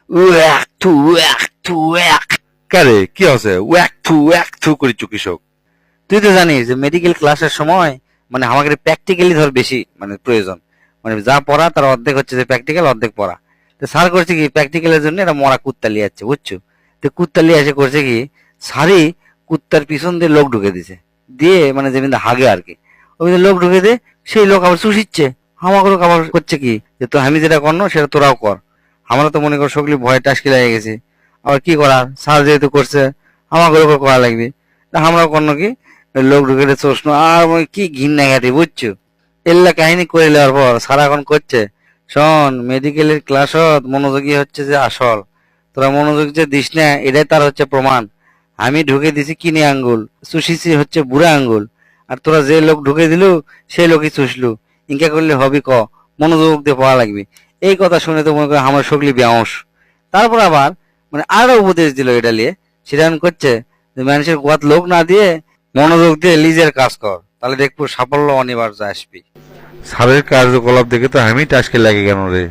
Walk to walk to walk. কারে কি আছে ওয়াক থু করিচ্ছ কৃষক? তুই তো জানিস যে মেডিকেল ক্লাসের সময় মানে আমাকে প্র্যাকটিক্যালি ধর বেশি মানে প্রয়োজন, মানে যা পড়া তার অর্ধেক হচ্ছে যে প্র্যাকটিক্যাল, অর্ধেক পড়া। তো স্যার করছে কি প্র্যাকটিক্যালের জন্য এটা মরা কুত্তা লিয়ে যাচ্ছে, বুঝছো? তো কুত্তা লিয়ে এসে করছে কি, স্যারই কুত্তার পিছন দিয়ে লোক ঢুকে দিছে, দিয়ে মানে যেমনি হাগে আর কি, ওই লোক ঢুকে দিয়ে সেই লোক আবার চুষিচ্ছে। আমাকে আবার করছে কি যে তো আমি যেটা করনো সেটা তোরাও কর। আমরা তো মনে কর সকলি ভয় টাসকি লেগে গেছে, আবার কি করার, স্যার যেহেতু করছে আমাকে উপর করা লাগবে। তা আমরাও করলো কি, ওই লোক ঢুকে দিয়ে চোষনো আর কি ঘিন্না ঘাটি, বুঝছো? এল্লা কাহিনী করে নেওয়ার পর স্যার এখন করছে, শোন মেডিকেলের ক্লাস মনোযোগী হচ্ছে যে আসল, তোরা মনোযোগ যে দিস না এটাই তার হচ্ছে প্রমাণ। আমি ঢুকে দিছি কিনে আঙ্গুল, চুষিছি হচ্ছে বুড়া আঙ্গুল, আর তোরা যে লোক ঢুকে দিল সেই লোকই চুষলু। ইনকা করলে হবি ক, মনোযোগ দিয়ে পড়া লাগবে। এই কথা শুনে তো মনে করে আমার সকলি ব্যাংশ। তারপর আবার মানে আরো উপদেশ দিল এটা নিয়ে, সেটা এখন করছে যে মানুষের গোয়াত লোক না দিয়ে মনোযোগ দিয়ে নিজের কাজ কর, তাহলে দেখবো সাফল্য অনিবার্য আসবি। স্যারের কার্যকলাপ দেখে তো আমি টাসকে লাগে কেন রে?